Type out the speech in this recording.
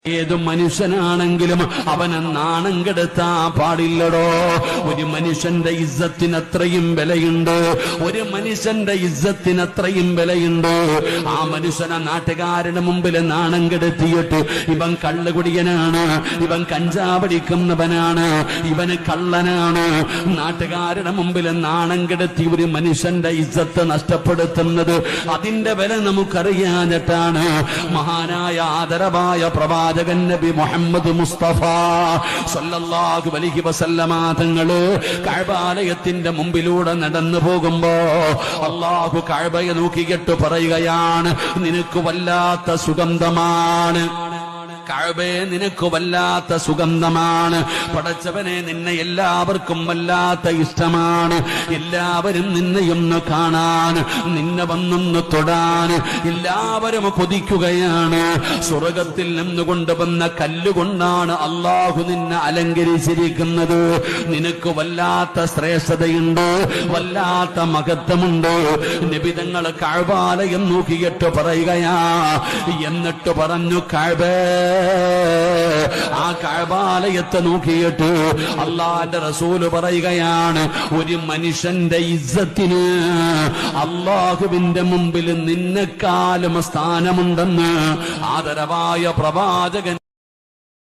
ഏതു മനുഷ്യനാണെങ്കിലും അവനെ നാണം കെടുത്താൻ പാടില്ലടോ. ഒരു മനുഷ്യന്റെ ഇസ്സത്തിന് അത്രയും വിലയുണ്ട്. ഒരു മനുഷ്യന്റെ ഇസ്സത്തിന് അത്രയും വിലയുണ്ട്. ആ മനുഷ്യനെ നാട്ടുകാരുടെ മുമ്പിൽ നാണം കെടുത്തിയിട്ട് ഇവൻ കള്ളുകുടിയനാണ്, ഇവൻ കഞ്ചാവടിക്കുന്നവനാണ്, ഇവന് കള്ളനാണ്, നാട്ടുകാരുടെ മുമ്പിൽ നാണം കെടുത്തി ഒരു മനുഷ്യന്റെ ഇസ്സത്ത് നഷ്ടപ്പെടുത്തുന്നത് അതിന്റെ വില നമുക്കറിയാഞ്ഞിട്ടാണ് മഹാനായ ആദരവായ പ്രവാചകൻ നബി മുഹമ്മദ് മുസ്തഫ സല്ലല്ലാഹു അലൈഹി വസല്ലമ തങ്ങള് കഅബാലയത്തിന്റെ മുമ്പിലൂടെ നടന്നു പോകുമ്പോ അല്ലാഹു കഅബയെ നോക്കിയിട്ട് പറയുകയാണ്, നിനക്ക് വല്ലാത്ത സുഗന്ധമാണ് കഅബയെ, നിനക്ക് വല്ലാത്ത സുഗന്ധമാണ്. പടച്ചവനെ, നിന്നെ എല്ലാവർക്കും വല്ലാത്ത ഇഷ്ടമാണ്. എല്ലാവരും നിന്നെയൊന്ന് കാണാൻ, നിന്നെ വന്നൊന്ന് തൊടാൻ എല്ലാവരും കൊതിക്കുകയാണ്. സ്വർഗത്തിൽ നിന്ന് കൊണ്ടുവന്ന കല്ലുകൊണ്ടാണ് അള്ളാഹു നിന്നെ അലങ്കരിച്ചിരിക്കുന്നത്. നിനക്ക് വല്ലാത്ത ശ്രേഷ്ഠതയുണ്ട്, വല്ലാത്ത മഹത്വമുണ്ട്. നബിതങ്ങൾ കഅബാലയം നോക്കിയിട്ട് പറയുകയാ, എന്നിട്ട് പറഞ്ഞു, കഅബേ, ആ കഅബാലയത്തെ നോക്കിയിട്ട് അല്ലാഹുവിന്റെ റസൂല് പറയുകയാണ്, ഒരു മനുഷ്യന്റെ ഇസ്സത്തിന് അല്ലാഹുവിന്റെ മുമ്പിൽ നിന്നെക്കാളും സ്ഥാനമുണ്ടെന്ന് ആദരവായ പ്രവാചകൻ